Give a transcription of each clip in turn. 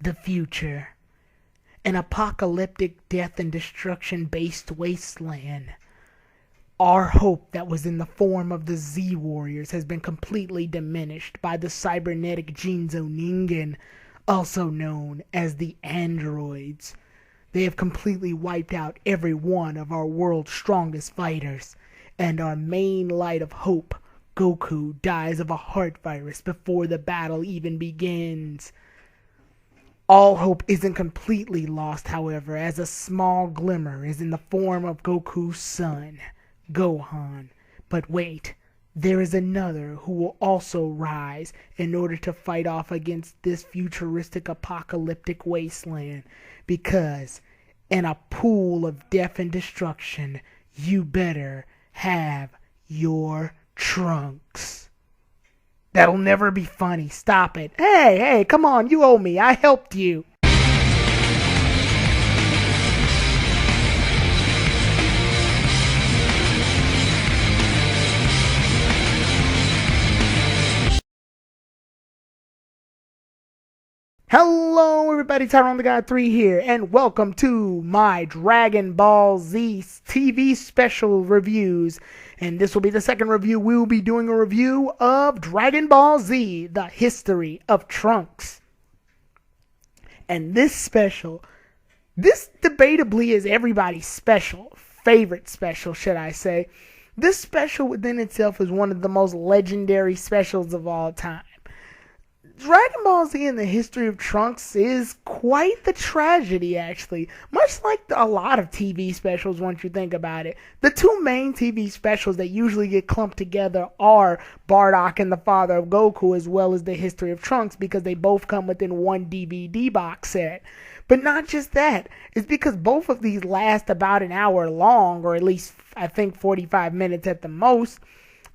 the future. An apocalyptic death and destruction based wasteland. Our hope that was in the form of the Z Warriors has been completely diminished by the cybernetic Jinzo Ningen, also known as the androids. They have completely wiped out every one of our world's strongest fighters, and our main light of hope, Goku, dies of a heart virus before the battle even begins. All hope isn't completely lost, however, as a small glimmer is in the form of Goku's son, Gohan. But wait, there is another who will also rise in order to fight off against this futuristic apocalyptic wasteland, because in a pool of death and destruction, you better have your Trunks. That'll never be funny. Stop it. Hey, come on, you owe me. I helped you. Hello everybody, Tyrone the God 3 here, and welcome to my Dragon Ball Z TV special reviews. And this will be the second review. We will be doing a review of Dragon Ball Z, the history of Trunks. And this special, this debatably is everybody's favorite special, should I say. This special within itself is one of the most legendary specials of all time. Dragon Ball Z and the history of Trunks is quite the tragedy, actually. Much like a lot of TV specials, once you think about it. The two main TV specials that usually get clumped together are Bardock and the Father of Goku, as well as the history of Trunks, because they both come within one DVD box set. But not just that. It's because both of these last about an hour long, or at least, I think, 45 minutes at the most.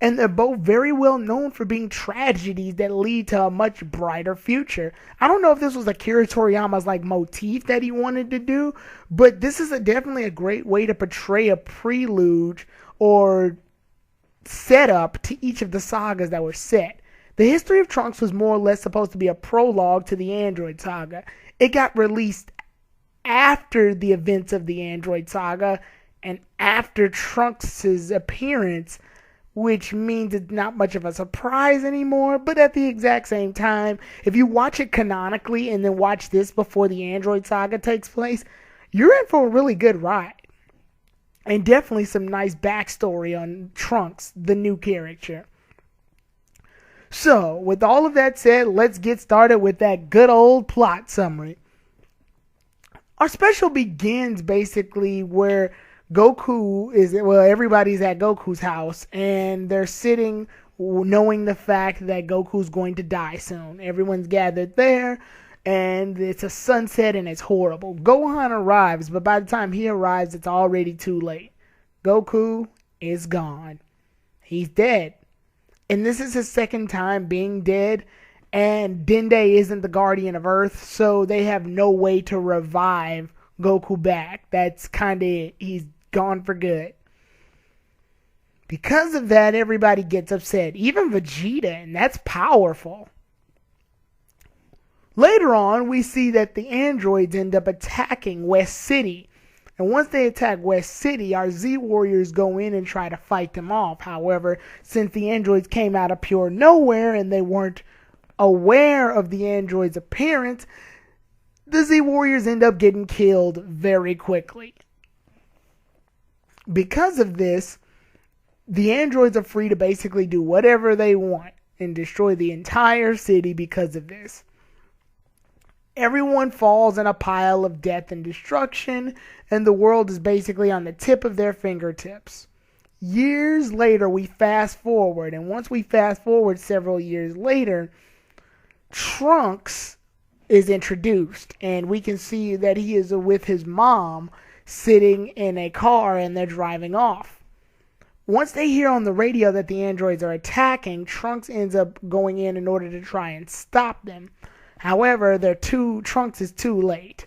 And they're both very well known for being tragedies that lead to a much brighter future. I don't know if this was Akira Toriyama's motif that he wanted to do, but this is definitely a great way to portray a prelude or setup to each of the sagas that were set. The history of Trunks was more or less supposed to be a prologue to the Android Saga. It got released after the events of the Android Saga and after Trunks' appearance, which means it's not much of a surprise anymore. But at the exact same time, if you watch it canonically and then watch this before the Android Saga takes place, you're in for a really good ride. And definitely some nice backstory on Trunks, the new character. So, with all of that said, let's get started with that good old plot summary. Our special begins basically where everybody's at Goku's house, and they're sitting knowing the fact that Goku's going to die soon. Everyone's gathered there, and it's a sunset, and it's horrible. Gohan arrives, but by the time he arrives, it's already too late. Goku is gone. He's dead. And this is his second time being dead, and Dende isn't the guardian of Earth, so they have no way to revive Goku back. That's kind of it. He's gone for good. Because of that, everybody gets upset. Even Vegeta, and that's powerful. Later on, we see that the androids end up attacking West City. And once they attack West City, our Z Warriors go in and try to fight them off. However, since the androids came out of pure nowhere and they weren't aware of the androids' appearance, the Z Warriors end up getting killed very quickly. Because of this, the androids are free to basically do whatever they want and destroy the entire city because of this. Everyone falls in a pile of death and destruction, and the world is basically on the tip of their fingertips. Years later, we fast forward, and once we fast forward several years later, Trunks is introduced, and we can see that he is with his mom sitting in a car, and they're driving off. Once they hear on the radio that the androids are attacking, Trunks ends up going in order to try and stop them. However, Trunks is too late.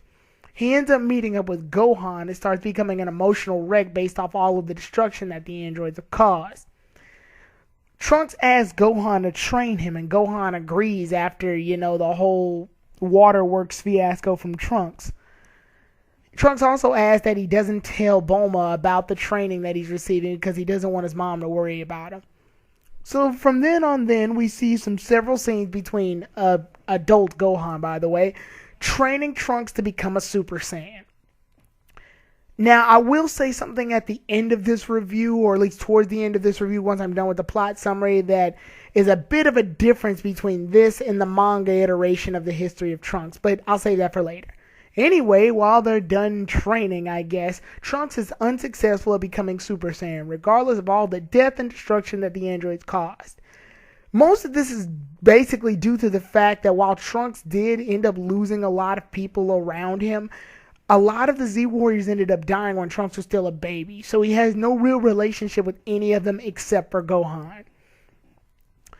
He ends up meeting up with Gohan and starts becoming an emotional wreck based off all of the destruction that the androids have caused. Trunks asks Gohan to train him, and Gohan agrees after, the whole waterworks fiasco from Trunks. Trunks also asks that he doesn't tell Bulma about the training that he's receiving because he doesn't want his mom to worry about him. So from then on, we see several scenes between adult Gohan, by the way, training Trunks to become a Super Saiyan. Now, I will say something at the end of this review, or at least towards the end of this review, once I'm done with the plot summary, that is a bit of a difference between this and the manga iteration of the history of Trunks, but I'll save that for later. Anyway, while they're done training, I guess, Trunks is unsuccessful at becoming Super Saiyan, regardless of all the death and destruction that the androids caused. Most of this is basically due to the fact that while Trunks did end up losing a lot of people around him, a lot of the Z-Warriors ended up dying when Trunks was still a baby, so he has no real relationship with any of them except for Gohan.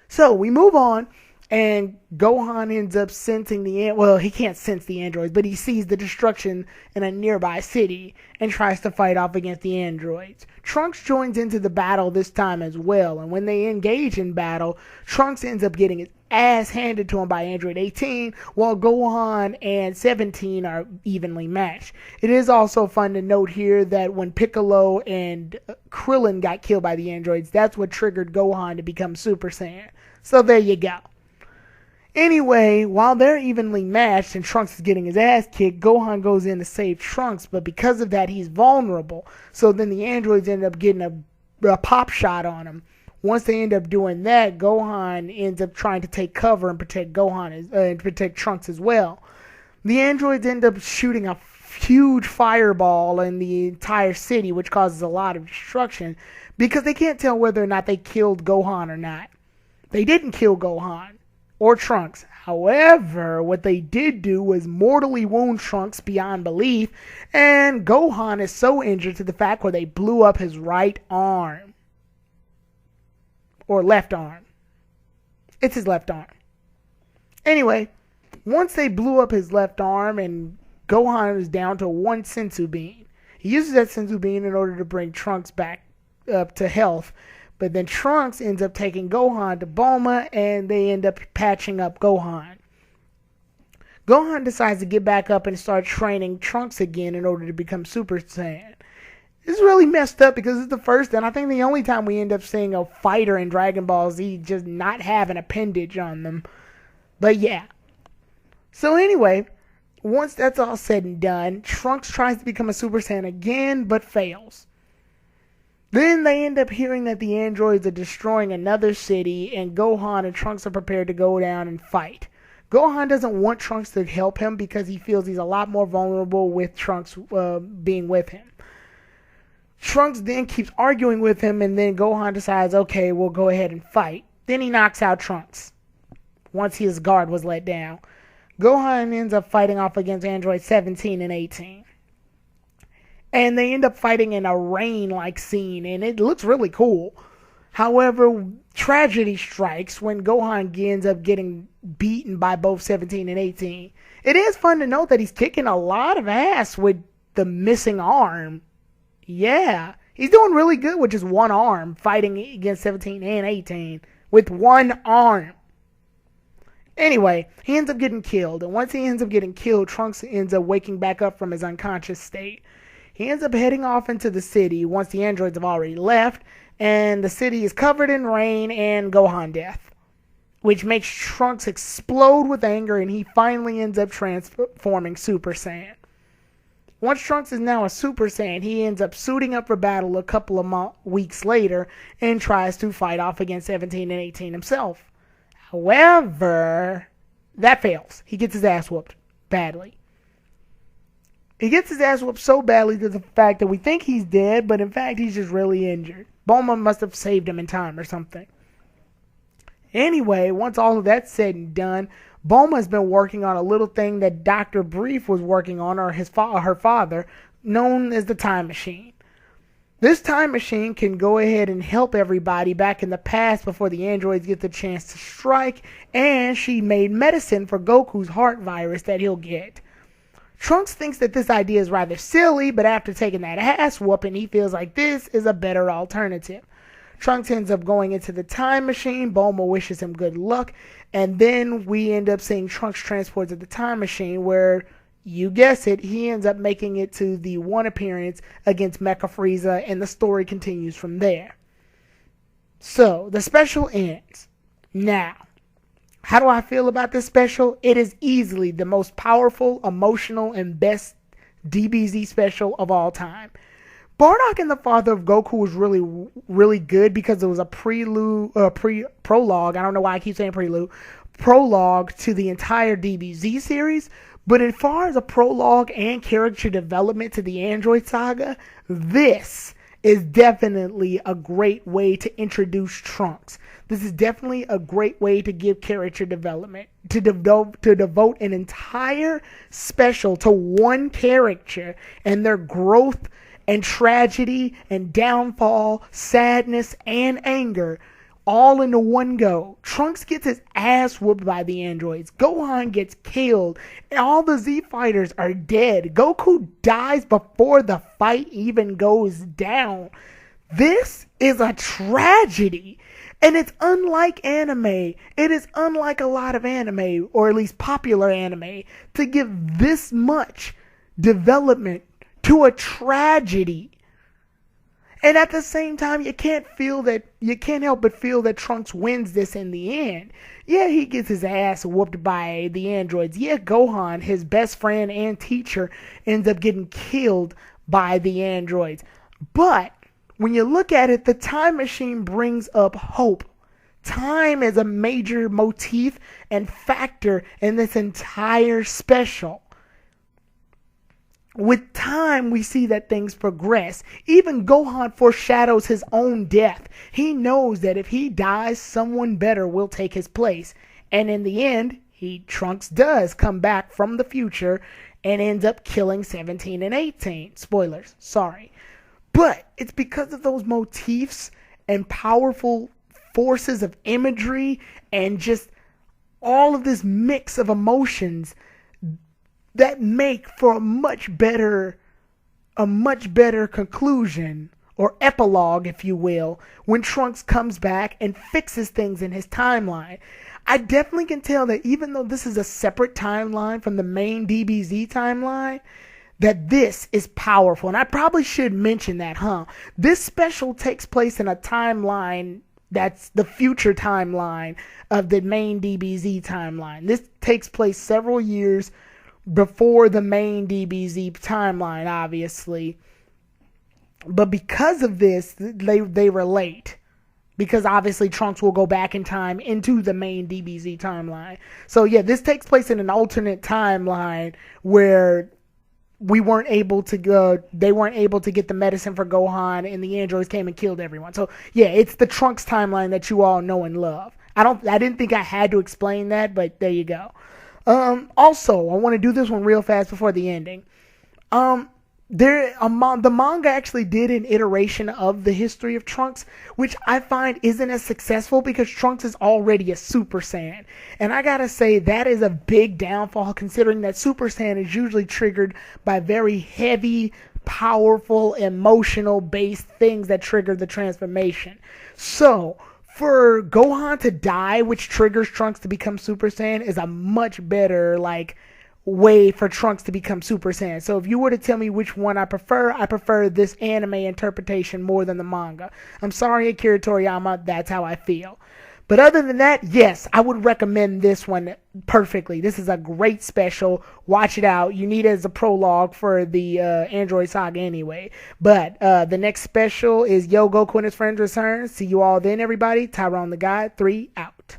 So we move on, and Gohan ends up sensing he can't sense the androids, but he sees the destruction in a nearby city and tries to fight off against the androids. Trunks joins into the battle this time as well, and when they engage in battle, Trunks ends up getting his ass handed to him by Android 18, while Gohan and 17 are evenly matched. It is also fun to note here that when Piccolo and Krillin got killed by the androids, that's what triggered Gohan to become Super Saiyan. So there you go. Anyway, while they're evenly matched and Trunks is getting his ass kicked, Gohan goes in to save Trunks, but because of that, he's vulnerable. So then the androids end up getting a pop shot on him. Once they end up doing that, Gohan ends up trying to take cover and protect and protect Trunks as well. The androids end up shooting a huge fireball in the entire city, which causes a lot of destruction because they can't tell whether or not they killed Gohan or not. They didn't kill Gohan or Trunks. However, what they did do was mortally wound Trunks beyond belief, and Gohan is so injured to the fact where they blew up his right arm. Or left arm. It's his left arm. Anyway, once they blew up his left arm and Gohan is down to one Senzu Bean, he uses that Senzu Bean in order to bring Trunks back up to health. But then Trunks ends up taking Gohan to Bulma and they end up patching up Gohan. Gohan decides to get back up and start training Trunks again in order to become Super Saiyan. This is really messed up because it's the first and I think the only time we end up seeing a fighter in Dragon Ball Z just not have an appendage on them. But yeah. So anyway, once that's all said and done, Trunks tries to become a Super Saiyan again but fails. Then they end up hearing that the androids are destroying another city and Gohan and Trunks are prepared to go down and fight. Gohan doesn't want Trunks to help him because he feels he's a lot more vulnerable with Trunks being with him. Trunks then keeps arguing with him and then Gohan decides, okay, we'll go ahead and fight. Then he knocks out Trunks once his guard was let down. Gohan ends up fighting off against Android 17 and 18. And they end up fighting in a rain-like scene and it looks really cool. However, tragedy strikes when Gohan ends up getting beaten by both 17 and 18. It is fun to note that he's kicking a lot of ass with the missing arm. Yeah, he's doing really good with just one arm, fighting against 17 and 18 with one arm. Anyway, he ends up getting killed, and once he ends up getting killed, Trunks ends up waking back up from his unconscious state. He ends up heading off into the city once the androids have already left, and the city is covered in rain and Gohan death, which makes Trunks explode with anger, and he finally ends up transforming Super Saiyan. Once Trunks is now a Super Saiyan, he ends up suiting up for battle a couple of weeks later and tries to fight off against 17 and 18 himself. However, that fails. He gets his ass whooped badly. He gets his ass whooped so badly to the fact that we think he's dead, but in fact he's just really injured. Bulma must have saved him in time or something. Anyway, once all of that's said and done, Bulma's been working on a little thing that Dr. Brief was working on, or her father, known as the Time Machine. This time machine can go ahead and help everybody back in the past before the androids get the chance to strike, and she made medicine for Goku's heart virus that he'll get. Trunks thinks that this idea is rather silly, but after taking that ass whooping, he feels like this is a better alternative. Trunks ends up going into the time machine. Bulma wishes him good luck. And then we end up seeing Trunks transport to the time machine where, you guess it, he ends up making it to the one appearance against Mecha Frieza, and the story continues from there. So, the special ends. Now, how do I feel about this special? It is easily the most powerful, emotional, and best DBZ special of all time. Bardock and the Father of Goku was really, really good because it was a prologue. I don't know why I keep saying prelude. Prologue to the entire DBZ series. But as far as a prologue and character development to the Android Saga, this is definitely a great way to introduce Trunks. This is definitely a great way to give character development, to devote an entire special to one character and their growth and tragedy and downfall, sadness and anger, all into one go. Trunks gets his ass whooped by the androids. Gohan gets killed. And all the Z fighters are dead. Goku dies before the fight even goes down. This is a tragedy. And it's unlike anime. It is unlike a lot of anime, or at least popular anime, to give this much development to a tragedy. And at the same time, you can't help but feel that Trunks wins this in the end. Yeah, he gets his ass whooped by the androids. Yeah, Gohan, his best friend and teacher, ends up getting killed by the androids. But when you look at it, the time machine brings up hope. Time is a major motif and factor in this entire special. With time, we see that things progress. Even Gohan foreshadows his own death. He knows that if he dies, someone better will take his place. And in the end, Trunks does come back from the future and ends up killing 17 and 18. Spoilers, sorry. But it's because of those motifs and powerful forces of imagery and just all of this mix of emotions that make for a much better conclusion, or epilogue, if you will, when Trunks comes back and fixes things in his timeline. I definitely can tell that even though this is a separate timeline from the main DBZ timeline, that this is powerful. And I probably should mention that, This special takes place in a timeline that's the future timeline of the main DBZ timeline. This takes place several years before the main DBZ timeline, obviously. But because of this, they relate. Because obviously Trunks will go back in time into the main DBZ timeline. So yeah, this takes place in an alternate timeline where they weren't able to get the medicine for Gohan, and the androids came and killed everyone. So yeah, it's the Trunks timeline that you all know and love. I didn't think I had to explain that, but there you go. Also, I want to do this one real fast before the ending. The manga actually did an iteration of the history of Trunks, which I find isn't as successful because Trunks is already a Super Saiyan. And I gotta say, that is a big downfall considering that Super Saiyan is usually triggered by very heavy, powerful, emotional based things that trigger the transformation. So, for Gohan to die, which triggers Trunks to become Super Saiyan, is a much better, way for Trunks to become Super Saiyan. So if you were to tell me which one I prefer this anime interpretation more than the manga. I'm sorry, Akira Toriyama, that's how I feel. But other than that, yes, I would recommend this one perfectly. This is a great special. Watch it out. You need it as a prologue for the Android Saga anyway. But the next special is Yo Goku and his friends return. See you all then, everybody. Tyrone the God 3 out.